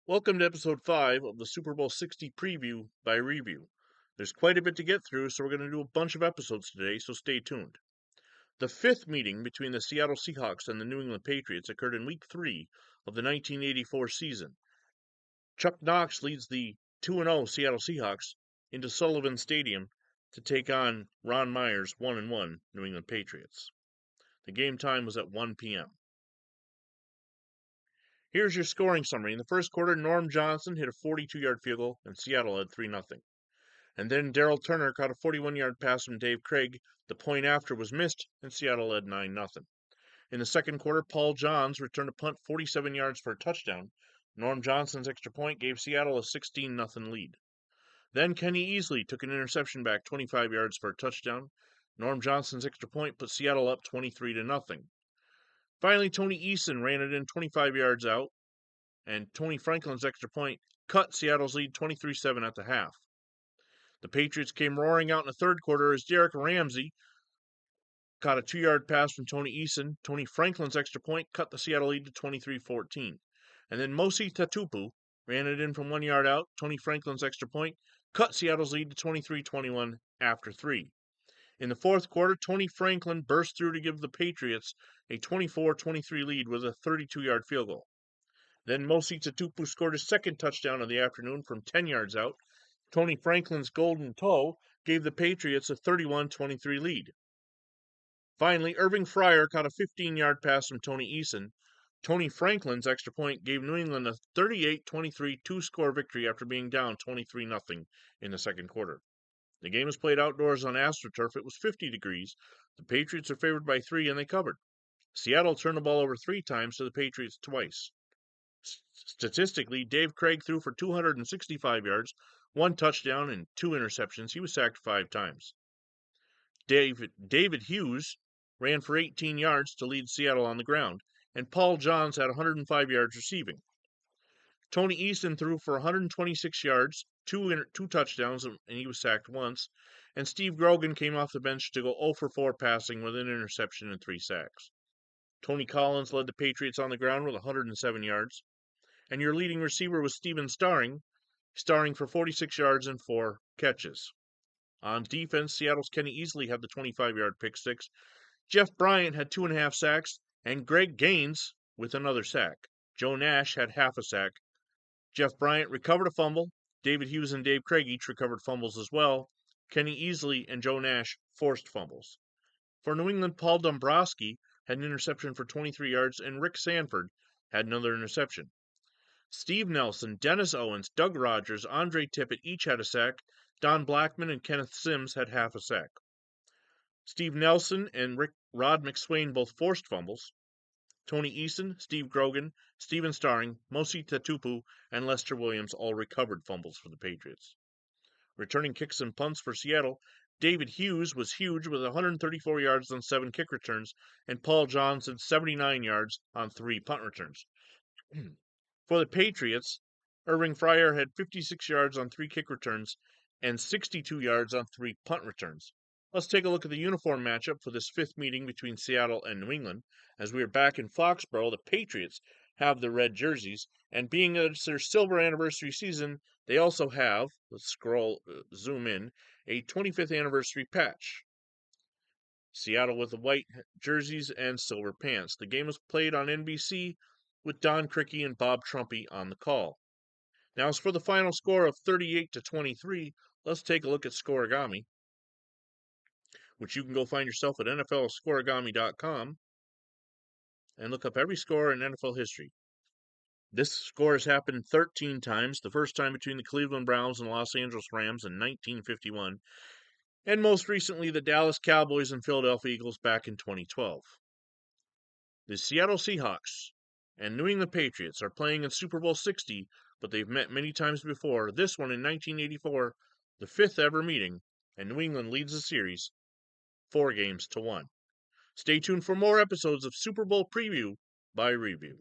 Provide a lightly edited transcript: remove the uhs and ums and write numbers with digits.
Welcome to episode 5 of the Super Bowl 60 preview by review. There's quite a bit to get through, so we're going to do a bunch of episodes today, so stay tuned. The fifth meeting between the Seattle Seahawks and the New England Patriots occurred in Week 3 of the 1984 season. Chuck Knox leads the 2-0 Seattle Seahawks into Sullivan Stadium to take on Ron Meyer's 1-1 New England Patriots. The game time was at 1 p.m. Here's your scoring summary. In the first quarter, Norm Johnson hit a 42-yard field goal, and Seattle led 3-0. And then Darrell Turner caught a 41-yard pass from Dave Craig. The point after was missed, and Seattle led 9-0. In the second quarter, Paul Johns returned a punt 47 yards for a touchdown. Norm Johnson's extra point gave Seattle a 16-0 lead. Then Kenny Easley took an interception back 25 yards for a touchdown. Norm Johnson's extra point put Seattle up 23-0. Finally, Tony Eason ran it in 25 yards out, and Tony Franklin's extra point cut Seattle's lead 23-7 at the half. The Patriots came roaring out in the third quarter as Derek Ramsey caught a 2-yard pass from Tony Eason. Tony Franklin's extra point cut the Seattle lead to 23-14. And then Mosi Tatupu ran it in from 1 yard out. Tony Franklin's extra point cut Seattle's lead to 23-21 after 3. In the fourth quarter, Tony Franklin burst through to give the Patriots a 24-23 lead with a 32-yard field goal. Then Mosi Tatupu scored his second touchdown of the afternoon from 10 yards out. Tony Franklin's golden toe gave the Patriots a 31-23 lead. Finally, Irving Fryer caught a 15-yard pass from Tony Eason. Tony Franklin's extra point gave New England a 38-23 two-score victory after being down 23-0 in the second quarter. The game was played outdoors on AstroTurf. It was 50 degrees. The Patriots are favored by 3, and they covered. Seattle turned the ball over 3 times to the Patriots twice. Statistically, Dave Craig threw for 265 yards, 1 touchdown, and 2 interceptions. He was sacked 5 times. David Hughes ran for 18 yards to lead Seattle on the ground, and Paul Johns had 105 yards receiving. Tony Eason threw for 126 yards, 2 touchdowns, and he was sacked once. And Steve Grogan came off the bench to go 0 for 4 passing with an interception and 3 sacks. Tony Collins led the Patriots on the ground with 107 yards. And your leading receiver was Steven Starring for 46 yards and 4 catches. On defense, Seattle's Kenny Easley had the 25-yard pick six. Jeff Bryant had 2.5 sacks, and Greg Gaines with another sack. Joe Nash had half a sack. Jeff Bryant recovered a fumble. David Hughes and Dave Craig each recovered fumbles as well. Kenny Easley and Joe Nash forced fumbles. For New England, Paul Dombrowski had an interception for 23 yards, and Rick Sanford had another interception. Steve Nelson, Dennis Owens, Doug Rogers, Andre Tippett each had a sack. Don Blackman and Kenneth Sims had half a sack. Steve Nelson and Rod McSwain both forced fumbles. Tony Eason, Steve Grogan, Steven Starring, Mosi Tatupu, and Lester Williams all recovered fumbles for the Patriots. Returning kicks and punts for Seattle, David Hughes was huge with 134 yards on 7 kick returns, and Paul Johnson 79 yards on 3 punt returns. For the Patriots, Irving Fryer had 56 yards on 3 kick returns and 62 yards on 3 punt returns. Let's take a look at the uniform matchup for this 5th meeting between Seattle and New England. As we are back in Foxborough, the Patriots have the red jerseys, and being that it's their silver anniversary season, they also have, let's zoom in, a 25th anniversary patch. Seattle with the white jerseys and silver pants. The game was played on NBC with Don Criqui and Bob Trumpy on the call. Now, as for the final score of 38-23, let's take a look at Scorigami, which you can go find yourself at NFLscorigami.com and look up every score in NFL history. This score has happened 13 times, the first time between the Cleveland Browns and Los Angeles Rams in 1951, and most recently the Dallas Cowboys and Philadelphia Eagles back in 2012. The Seattle Seahawks and New England Patriots are playing in Super Bowl 60, but they've met many times before. This one in 1984, the 5th ever meeting, and New England leads the series 4-1. Stay tuned for more episodes of Super Bowl Preview by Review.